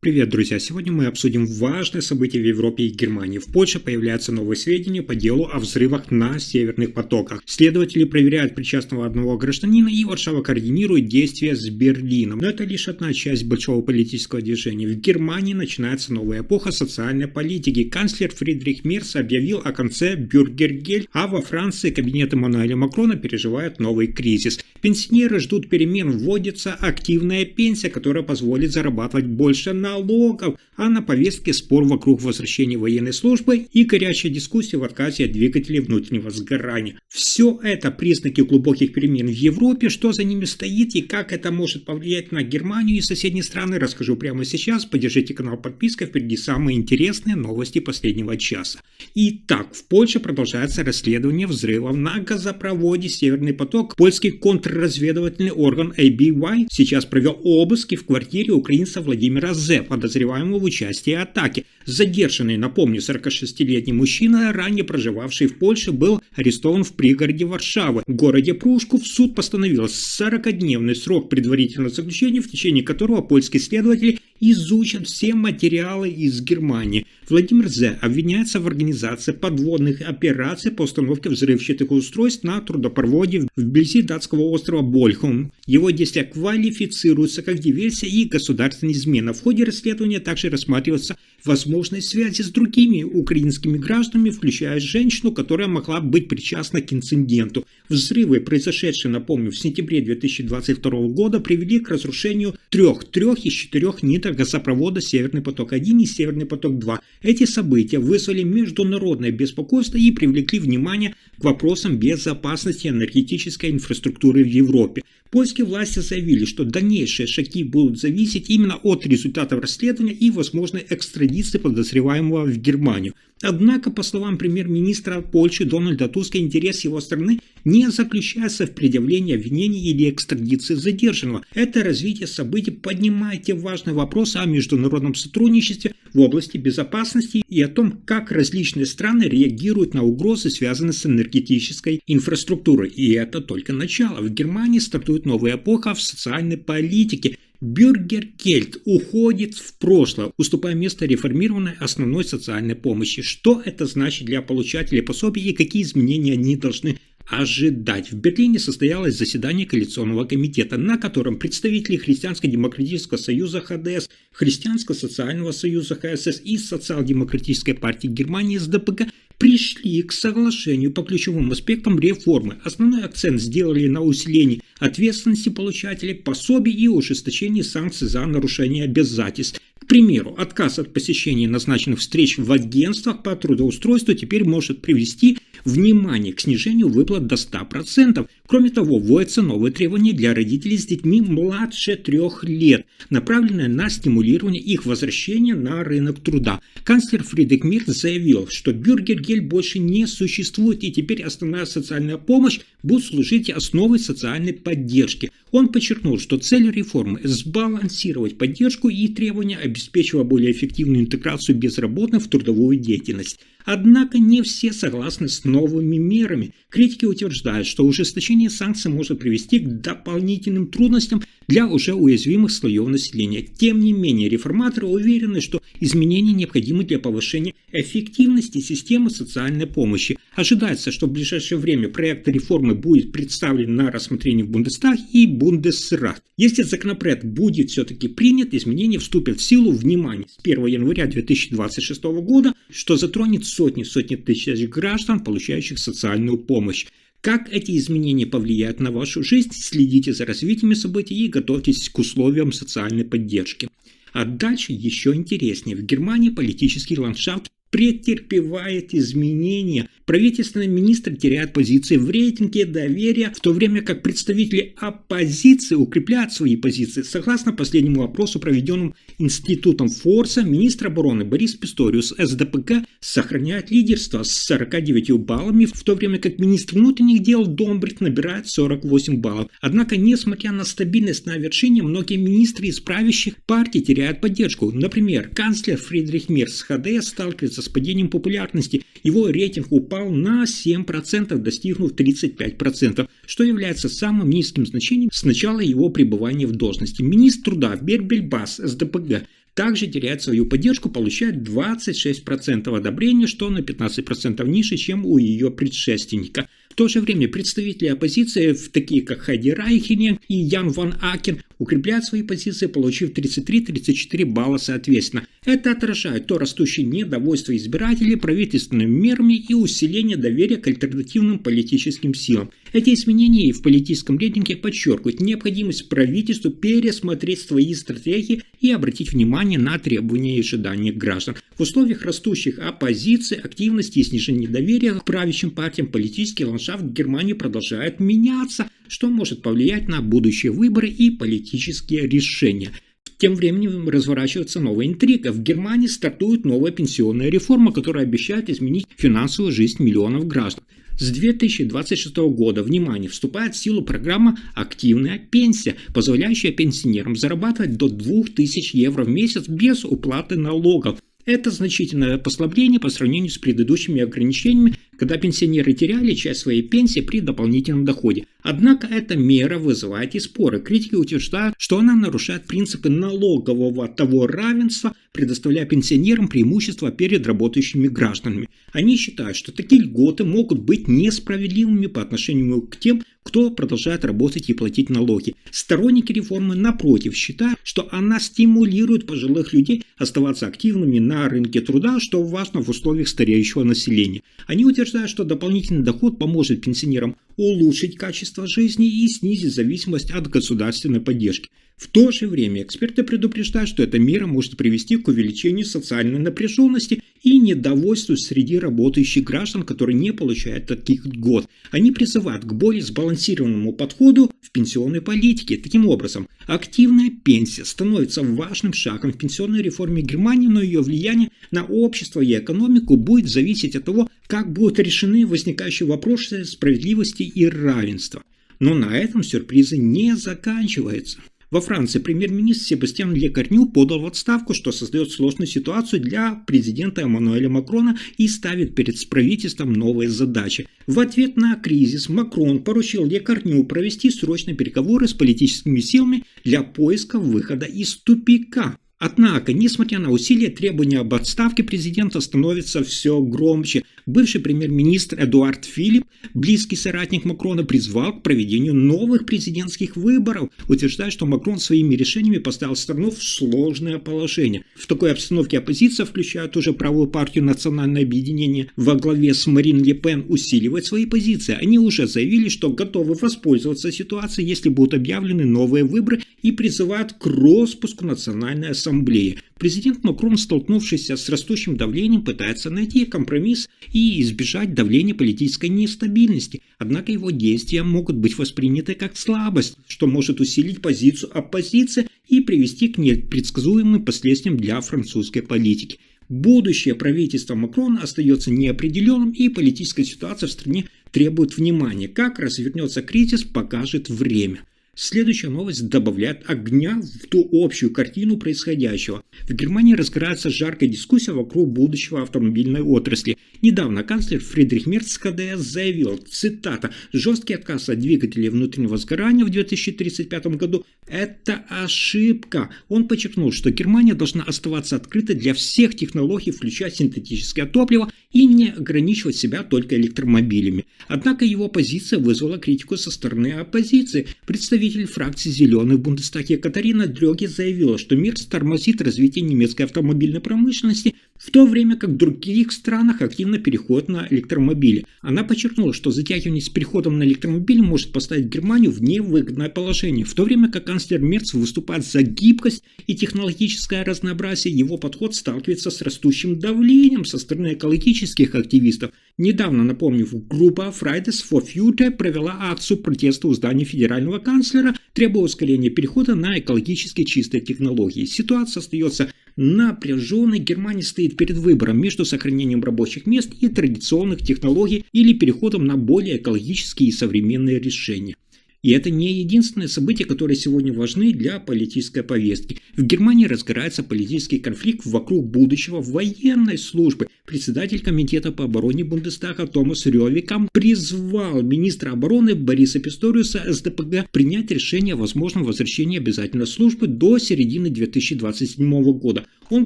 Привет, друзья! Сегодня мы обсудим важное событие в Европе и Германии. В Польше появляются новые сведения по делу о взрывах на северных потоках. Следователи проверяют причастного одного гражданина, и Варшава координирует действия с Берлином. Но это лишь одна часть большого политического движения. В Германии начинается новая эпоха социальной политики. Канцлер Фридрих Мерц объявил о конце Бюргергельд, а во Франции кабинет Эммануэля Макрона переживает новый кризис. Пенсионеры ждут перемен, вводится активная пенсия, которая позволит зарабатывать больше налогов, а на повестке спор вокруг возвращения военной службы и горячая дискуссия в отказе от двигателей внутреннего сгорания. Все это признаки глубоких перемен в Европе. Что за ними стоит и как это может повлиять на Германию и соседние страны, расскажу прямо сейчас. Поддержите канал подпиской, впереди самые интересные новости последнего часа. Итак, в Польше продолжается расследование взрывов на газопроводе «Северный поток». Польский контрразведывательный орган ABY сейчас провел обыски в квартире украинца Владимира З., подозреваемого в участии в атаке. Задержанный, напомню, 46-летний мужчина, ранее проживавший в Польше, был арестован в пригороде Варшавы. В городе Прушков суд постановил 40-дневный срок предварительного заключения, в течение которого польские следователи изучат все материалы из Германии. Владимир З. обвиняется в организации подводных операций по установке взрывчатых устройств на трубопроводе вблизи датского острова Больхум. Его действия квалифицируются как диверсия и государственная измена. В ходе расследования также рассматривается возможность связи с другими украинскими гражданами, включая женщину, которая могла быть причастна к инциденту. Взрывы, произошедшие, напомню, в сентябре 2022 года, привели к разрушению трех из 4 ниток газопровода «Северный поток-1» и «Северный поток-2». Эти события вызвали международное беспокойство и привлекли внимание к вопросам безопасности энергетической инфраструктуры в Европе. Польские власти заявили, что дальнейшие шаги будут зависеть именно от результатов расследования и возможной экстрадиции подозреваемого в Германию. Однако, по словам премьер-министра Польши Дональда Туска, интерес его страны не заключается в предъявлении обвинений или экстрадиции задержанного. Это развитие событий поднимает те важные вопросы о международном сотрудничестве в области безопасности и о том, как различные страны реагируют на угрозы, связанные с энергетической инфраструктурой. И это только начало. В Германии стартует новая эпоха в социальной политике. Бюргергельд уходит в прошлое, уступая место реформированной основной социальной помощи. Что это значит для получателей пособий и какие изменения они должны ожидать? В Берлине состоялось заседание коалиционного комитета, на котором представители Христианско-демократического союза ХДС, Христианско-социального союза ХСС и Социал-демократической партии Германии СДПГ пришли к соглашению по ключевым аспектам реформы. Основной акцент сделали на усилении ответственности получателей пособий и ужесточении санкций за нарушение обязательств. К примеру, отказ от посещения назначенных встреч в агентствах по трудоустройству теперь может привести, внимание, к снижению выплат до 100%. Кроме того, вводятся новые требования для родителей с детьми младше 3 лет, направленные на стимулирование их возвращения на рынок труда. Канцлер Фридрих Мерц заявил, что Бюргергельд больше не существует, и теперь основная социальная помощь будет служить основой социальной поддержки. Он подчеркнул, что цель реформы – сбалансировать поддержку и требования, обеспечивая более эффективную интеграцию безработных в трудовую деятельность. Однако не все согласны с новыми мерами. Критики утверждают, что ужесточение санкций может привести к дополнительным трудностям для уже уязвимых слоев населения. Тем не менее, реформаторы уверены, что изменения необходимы для повышения эффективности системы социальной помощи. Ожидается, что в ближайшее время проект реформы будет представлен на рассмотрение в Бундестаг и Бундесрат. Если законопроект будет все-таки принят, изменения вступят в силу, внимание, с 1 января 2026 года, что затронет сотни тысяч граждан, получающих социальную помощь. Как эти изменения повлияют на вашу жизнь, следите за развитием событий и готовьтесь к условиям социальной поддержки. А дальше еще интереснее. В Германии политический ландшафт претерпевает изменения. Правительственные министры теряют позиции в рейтинге доверия, в то время как представители оппозиции укрепляют свои позиции. Согласно последнему опросу, проведенному институтом Форса, министр обороны Борис Писториус СДПГ сохраняет лидерство с 49 баллами, в то время как министр внутренних дел Домбрит набирает 48 баллов. Однако, несмотря на стабильность на вершине, многие министры из правящих партий теряют поддержку. Например, канцлер Фридрих Мерц ХДС сталкивается с падением популярности. Его рейтинг упал на 7%, достигнув 35%, что является самым низким значением с начала его пребывания в должности. Министр труда Бербель Бас СДПГ также теряет свою поддержку, получает 26% одобрения, что на 15% ниже, чем у ее предшественника. В то же время представители оппозиции, такие как Хайди Райхинен и Ян Ван Акен, укрепляют свои позиции, получив 33-34 балла соответственно. Это отражает то растущее недовольство избирателей правительственными мерами и усиление доверия к альтернативным политическим силам. Эти изменения в политическом рейтинге подчеркивают необходимость правительству пересмотреть свои стратегии и обратить внимание на требования и ожидания граждан. В условиях растущих оппозиции, активности и снижения доверия к правящим партиям политический ландшафт Германии продолжает меняться, что может повлиять на будущие выборы и политические решения. Тем временем разворачивается новая интрига. В Германии стартует новая пенсионная реформа, которая обещает изменить финансовую жизнь миллионов граждан. С 2026 года, внимание, вступает в силу программа «Активная пенсия», позволяющая пенсионерам зарабатывать до 2000 евро в месяц без уплаты налогов. Это значительное послабление по сравнению с предыдущими ограничениями, когда пенсионеры теряли часть своей пенсии при дополнительном доходе. Однако эта мера вызывает и споры. Критики утверждают, что она нарушает принципы налогового того равенства, предоставляя пенсионерам преимущества перед работающими гражданами. Они считают, что такие льготы могут быть несправедливыми по отношению к тем, кто продолжает работать и платить налоги. Сторонники реформы, напротив, считают, что она стимулирует пожилых людей оставаться активными на рынке труда, что важно в условиях стареющего населения. Они утверждают, что дополнительный доход поможет пенсионерам улучшить качество жизни и снизить зависимость от государственной поддержки. В то же время эксперты предупреждают, что эта мера может привести к увеличению социальной напряженности и недовольству среди работающих граждан, которые не получают таких льгот. Они призывают к более сбалансированному подходу в пенсионной политике. Таким образом, активная пенсия становится важным шагом в пенсионной реформе Германии, но ее влияние на общество и экономику будет зависеть от того, как будут решены возникающие вопросы справедливости и равенства. Но на этом сюрпризы не заканчиваются. Во Франции премьер-министр Себастьян Лекарню подал в отставку, что создает сложную ситуацию для президента Эммануэля Макрона и ставит перед правительством новые задачи. В ответ на кризис Макрон поручил Лекарню провести срочные переговоры с политическими силами для поиска выхода из тупика. Однако, несмотря на усилия, требования об отставке президента становятся все громче. Бывший премьер-министр Эдуард Филипп, близкий соратник Макрона, призвал к проведению новых президентских выборов, утверждая, что Макрон своими решениями поставил страну в сложное положение. В такой обстановке оппозиция, включая тоже правую партию «Национальное объединение» во главе с Марин Ле Пен, усиливает свои позиции. Они уже заявили, что готовы воспользоваться ситуацией, если будут объявлены новые выборы, и призывают к распуску Национальной ассамблеи. Президент Макрон, столкнувшийся с растущим давлением, пытается найти компромисс и избежать давления политической нестабильности. Однако его действия могут быть восприняты как слабость, что может усилить позицию оппозиции и привести к непредсказуемым последствиям для французской политики. Будущее правительства Макрона остается неопределенным, и политическая ситуация в стране требует внимания. Как развернется кризис, покажет время. Следующая новость добавляет огня в ту общую картину происходящего. В Германии разгорается жаркая дискуссия вокруг будущего автомобильной отрасли. Недавно канцлер Фридрих Мерц КДС заявил, цитата, «Жесткий отказ от двигателей внутреннего сгорания в 2035 году – это ошибка». Он подчеркнул, что Германия должна оставаться открытой для всех технологий, включая синтетическое топливо, и не ограничивать себя только электромобилями. Однако его позиция вызвала критику со стороны оппозиции. Представитель фракции «Зеленых» в Бундестаге Катарина Дрёге заявила, что Мерц тормозит развитие немецкой автомобильной промышленности, в то время как в других странах активно переходят на электромобили. Она подчеркнула, что затягивание с переходом на электромобили может поставить Германию в невыгодное положение. В то время как канцлер Мерц выступает за гибкость и технологическое разнообразие, его подход сталкивается с растущим давлением со стороны экологических активистов. Недавно, напомню, группа Fridays for Future провела акцию протеста у здания федерального канцлера, требуя ускорения перехода на экологически чистые технологии. Ситуация остается напряженной. Германия стоит перед выбором между сохранением рабочих мест и традиционных технологий или переходом на более экологические и современные решения. И это не единственное событие, которое сегодня важны для политической повестки. В Германии разгорается политический конфликт вокруг будущего военной службы. Председатель комитета по обороне Бундестага Томас Рёвикам призвал министра обороны Бориса Писториуса СДПГ принять решение о возможном возвращении обязательной службы до середины 2027 года. Он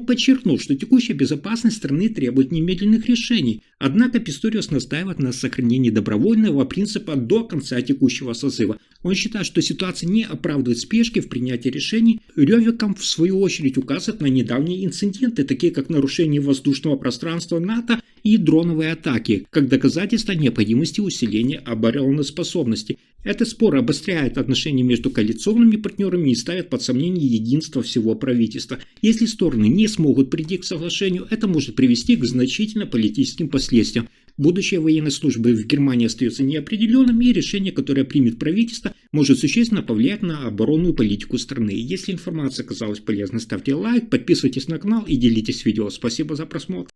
подчеркнул, что текущая безопасность страны требует немедленных решений. Однако Писториус настаивает на сохранении добровольного принципа до конца текущего созыва. Он считает, что ситуация не оправдывает спешки в принятии решений. Рёвикам, в свою очередь, указывает на недавние инциденты, такие как нарушение воздушного пространства НАТО и дроновые атаки, как доказательство необходимости усиления обороноспособности. Этот спор обостряет отношения между коалиционными партнерами и ставит под сомнение единство всего правительства. Если стороны не смогут прийти к соглашению, это может привести к значительным политическим последствиям. Будущее военной службы в Германии остается неопределенным, и решение, которое примет правительство, может существенно повлиять на оборонную политику страны. Если информация оказалась полезной, ставьте лайк, подписывайтесь на канал и делитесь видео. Спасибо за просмотр.